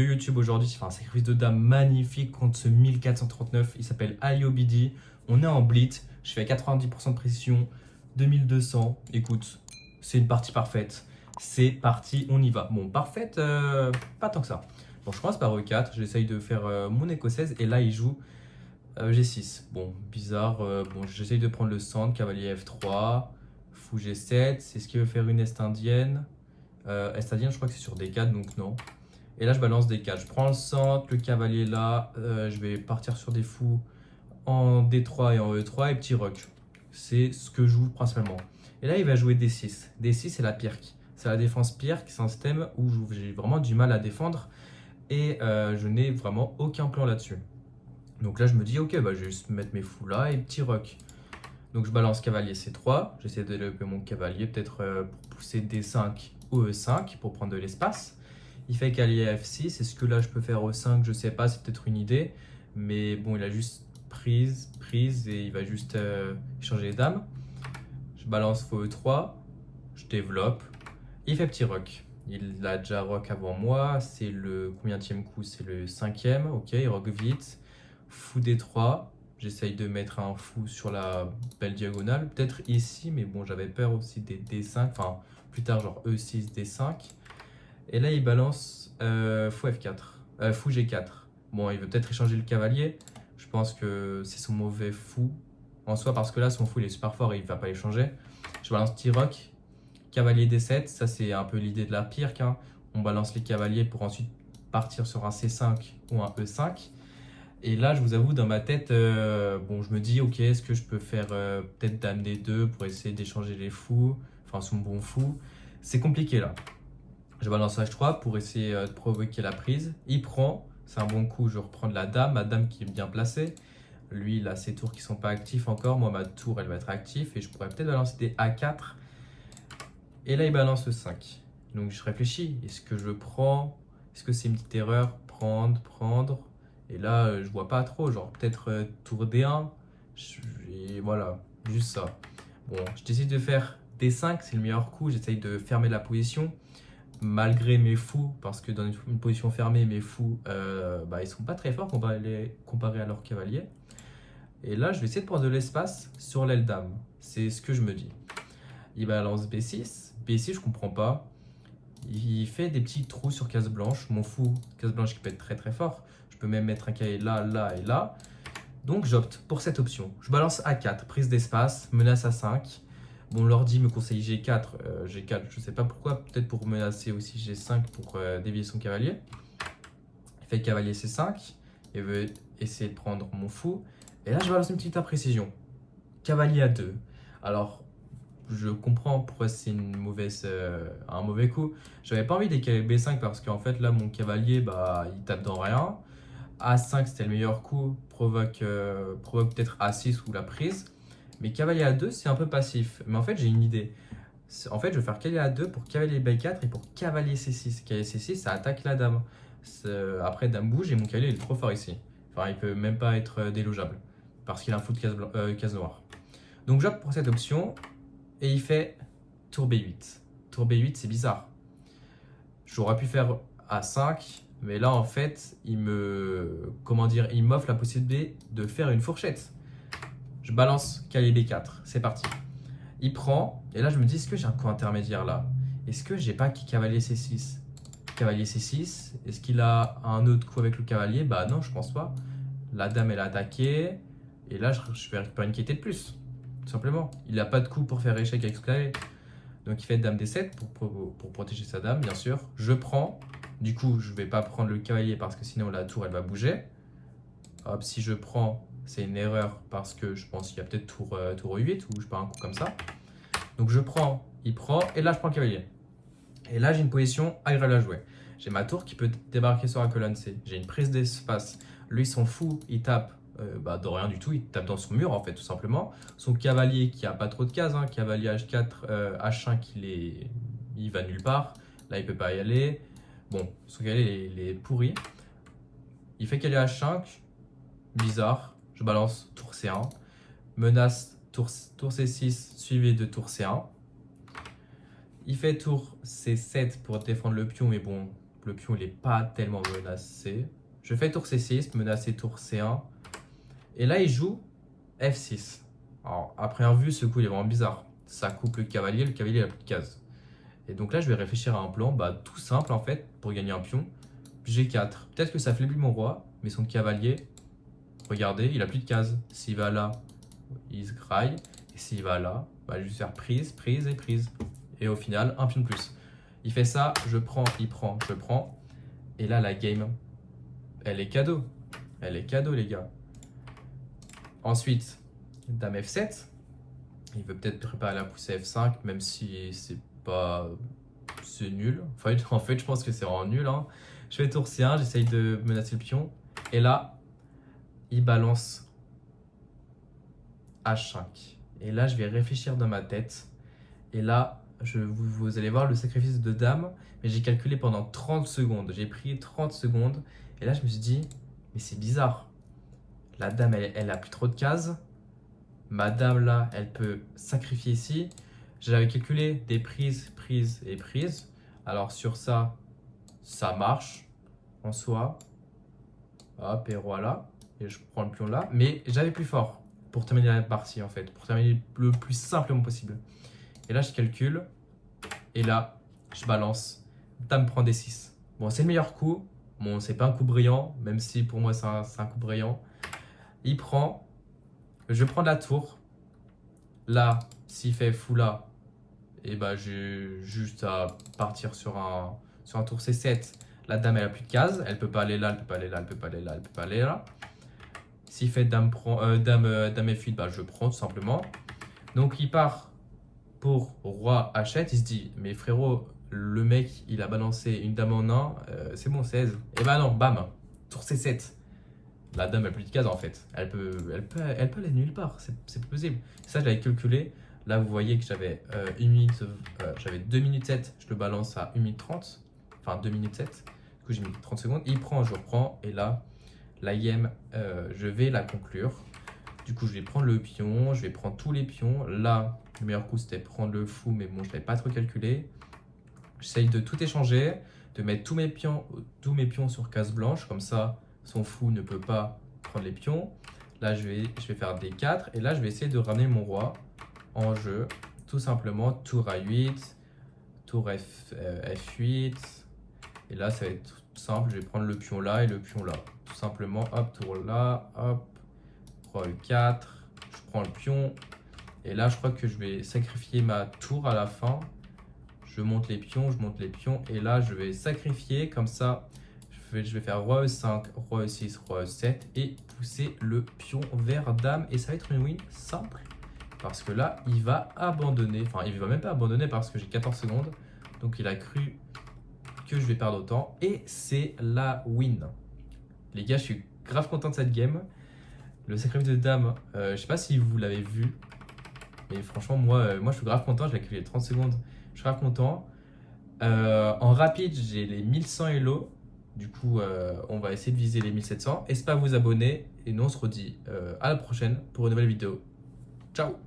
YouTube aujourd'hui, je fais un sacrifice de dame magnifique contre ce 1439. Il s'appelle Ayobidi. On est en blitz. Je fais 90% de précision. 2200. Écoute, c'est une partie parfaite. C'est parti, on y va. Bon, parfaite, pas tant que ça. Bon, je commence par E4. J'essaye de faire mon écossaise. Et là, il joue G6. Bon, bizarre. Bon, j'essaye de prendre le centre. Cavalier F3. Fou G7. C'est ce qu'il veut faire une Est indienne. Est indienne, je crois que c'est sur D4, donc non. Et là, je balance des 4. Je prends le centre, le cavalier là. Je vais partir sur des fous en D3 et en E3 et petit rock. C'est ce que je joue principalement. Et là, il va jouer D6. D6, c'est la pirque. C'est la défense pirque. C'est un système où j'ai vraiment du mal à défendre. Et je n'ai vraiment aucun plan là-dessus. Donc là, je me dis, ok, bah, je vais juste mettre mes fous là et petit rock. Donc je balance cavalier C3. J'essaie de développer mon cavalier, peut-être pour pousser D5 ou E5 pour prendre de l'espace. Il fait cavalier F6. Est-ce que là je peux faire E5? Je sais pas, c'est peut-être une idée. Mais bon, il a juste prise et il va juste changer les dames. Je balance faux E3. Je développe. Il fait petit rock. Il a déjà rock avant moi. C'est le combienième coup? C'est le 5e. Ok, il rock vite. Fou D3. J'essaye de mettre un fou sur la belle diagonale. Peut-être ici, mais bon, j'avais peur aussi des D5. Enfin, plus tard, genre E6, D5. Et là, il balance fou F4. Fou G4. Bon, il veut peut-être échanger le cavalier. Je pense que c'est son mauvais fou en soi, parce que là, son fou, il est super fort et il ne va pas échanger. Je balance petit rock. Cavalier D7. Ça, c'est un peu l'idée de la pirque, hein. On balance les cavaliers pour ensuite partir sur un C5 ou un E5. Et là, je vous avoue, dans ma tête, bon, je me dis, ok, est-ce que je peux faire peut-être dame D2 pour essayer d'échanger les fous, enfin son bon fou. C'est compliqué là. Je balance H3 pour essayer de provoquer la prise. Il prend, c'est un bon coup, je reprends de la dame, ma dame qui est bien placée. Lui, il a ses tours qui ne sont pas actifs encore. Moi, ma tour, elle va être active et je pourrais peut-être balancer des A4. Et là, il balance le 5. Donc, je réfléchis. Est-ce que je prends? Est-ce que c'est une petite erreur? Prendre. Et là, je vois pas trop. Genre, peut-être tour D1. Et voilà, juste ça. Bon, je décide de faire D5. C'est le meilleur coup. J'essaye de fermer la position. Malgré mes fous, parce que dans une position fermée, mes fous, ils sont pas très forts comparés à leur cavalier. Et là, je vais essayer de prendre de l'espace sur l'aile dame. C'est ce que je me dis. Il balance B6. B6, je comprends pas. Il fait des petits trous sur case blanche. Mon fou, case blanche qui peut être très très fort. Je peux même mettre un cavalier là, là et là. Donc j'opte pour cette option. Je balance A4, prise d'espace, menace A5. Bon, l'ordi me conseille G4. G4, je sais pas pourquoi. Peut-être pour menacer aussi G5 pour dévier son cavalier. Il fait cavalier C5. Il veut essayer de prendre mon fou. Et là, je balance une petite imprécision. Cavalier A2. Alors, je comprends pourquoi c'est un mauvais coup. J'avais pas envie d'écaler B5 parce qu'en fait, là, mon cavalier, il tape dans rien. A5, c'était le meilleur coup. Provoque peut-être A6 ou la prise. Mais cavalier A2, c'est un peu passif. Mais en fait, j'ai une idée. En fait, je vais faire cavalier A2 pour cavalier B4 et pour cavalier C6. Cavalier C6, ça attaque la dame. Après, dame bouge et mon cavalier il est trop fort ici. Enfin, il peut même pas être délogeable parce qu'il a un fou de case noire. Donc, j'opte pour cette option et il fait tour B8. Tour B8, c'est bizarre. J'aurais pu faire A5, mais là, en fait, il m'offre la possibilité de faire une fourchette. Je balance cavalier B4, c'est parti. Il prend, et là je me dis, est-ce que j'ai un coup intermédiaire là? Est-ce que j'ai pas cavalier C6? Cavalier C6, est-ce qu'il a un autre coup avec le cavalier? Bah non, je pense pas. La dame elle a attaqué, et là je vais récupérer une qualité de plus, tout simplement. Il n'a pas de coup pour faire échec avec ce cavalier. Donc il fait dame D7 pour protéger sa dame, bien sûr. Je prends, du coup je vais pas prendre le cavalier parce que sinon la tour elle va bouger. Hop, si je prends, c'est une erreur parce que je pense qu'il y a peut-être tour E8 ou je pars un coup comme ça. Donc je prends, il prend, et là je prends le cavalier. Et là j'ai une position agréable à jouer. J'ai ma tour qui peut débarquer sur la colonne C. J'ai une prise d'espace. Lui, son fou, il tape de rien du tout, il tape dans son mur en fait, tout simplement. Son cavalier qui a pas trop de cases, hein, cavalier H4, H5, il va nulle part. Là, il peut pas y aller. Bon, son cavalier, il est pourri. Il fait cavalier H5, bizarre. Je balance tour C1. Menace tour C6 suivi de tour C1. Il fait tour C7 pour défendre le pion, mais bon, Le pion, il est pas tellement menacé. Je fais tour C6, menacé tour C1. Et là, il joue F6. Alors, à première vue, ce coup, il est vraiment bizarre. Ça coupe le cavalier il a plus de cases. Et donc là, je vais réfléchir à un plan tout simple, en fait, pour gagner un pion. G4. Peut-être que ça faiblit mon roi, mais son cavalier, regardez, il a plus de cases. S'il va là, il se graille. Et s'il va là, bah, je vais juste faire prise, prise et prise. Et au final, un pion de plus. Il fait ça, je prends, il prend, je prends. Et là, la game, elle est cadeau. Elle est cadeau, les gars. Ensuite, dame F7. Il veut peut-être préparer la poussée F5, même si c'est pas... C'est nul. En fait, je pense que c'est vraiment nul. Hein. Je fais tour C1, j'essaye de menacer le pion. Et là, il balance H5. Et là, je vais réfléchir dans ma tête. Et là, vous allez voir le sacrifice de dame. Mais j'ai calculé pendant 30 secondes. J'ai pris 30 secondes. Et là, je me suis dit, mais c'est bizarre. La dame, elle a plus trop de cases. Ma dame, là, elle peut sacrifier ici. J'avais calculé des prises, prises et prises. Alors, sur ça, ça marche en soi. Hop, et voilà. Et je prends le pion là. Mais j'avais plus fort pour terminer la partie, en fait. Pour terminer le plus simplement possible. Et là, je calcule. Et là, je balance. Dame prend D6. Bon, c'est le meilleur coup. Bon, c'est pas un coup brillant, même si pour moi, c'est un coup brillant. Il prend. Je prends de la tour. Là, s'il fait fou là, et bah j'ai juste à partir sur un tour C7. La dame, elle a plus de cases. Elle peut pas aller là, elle peut pas aller là, elle peut pas aller là, elle peut pas aller là. S'il fait dame F8, bah je prends tout simplement. Donc il part pour roi H7. Il se dit, mais frérot, le mec, il a balancé une dame en 1, c'est bon, 16. Et bah non, bam, tour C7. La dame a plus de cases en fait. Elle peut aller nulle part. C'est pas possible. Ça, je l'avais calculé. Là, vous voyez que j'avais j'avais 2 minutes 7. Je le balance à 1 minute 30. Enfin, 2 minutes 7. Du coup, j'ai mis 30 secondes. Il prend, je reprends. Et là, la game, je vais la conclure. Du coup, je vais prendre le pion. Je vais prendre tous les pions. Là, le meilleur coup, c'était prendre le fou. Mais bon, je l'avais pas trop calculé. J'essaye de tout échanger. De mettre tous mes pions sur case blanche. Comme ça, son fou ne peut pas prendre les pions. Là, je vais faire D4. Et là, je vais essayer de ramener mon roi en jeu. Tout simplement, tour A8, tour F8. Et là, ça va être simple. Je vais prendre le pion là et le pion là. Tout simplement, hop, tour là, hop, roi E4. Je prends le pion. Et là, je crois que je vais sacrifier ma tour à la fin. Je monte les pions, je monte les pions. Et là, je vais sacrifier comme ça. Je vais faire roi E5, roi E6, roi E7 et pousser le pion vers dame. Et ça va être une win simple. Parce que là, il va abandonner. Enfin, il ne va même pas abandonner parce que j'ai 14 secondes. Donc, il a cru que je vais perdre autant. Et c'est la win. Les gars, je suis grave content de cette game. Le sacrifice de dame, je sais pas si vous l'avez vu. Mais franchement, moi, je suis grave content. J'ai calculé 30 secondes. Je suis grave content. En rapide, j'ai les 1100 Elo. Du coup, on va essayer de viser les 1700. N'hésitez pas à vous abonner. Et nous, on se redit à la prochaine pour une nouvelle vidéo. Ciao!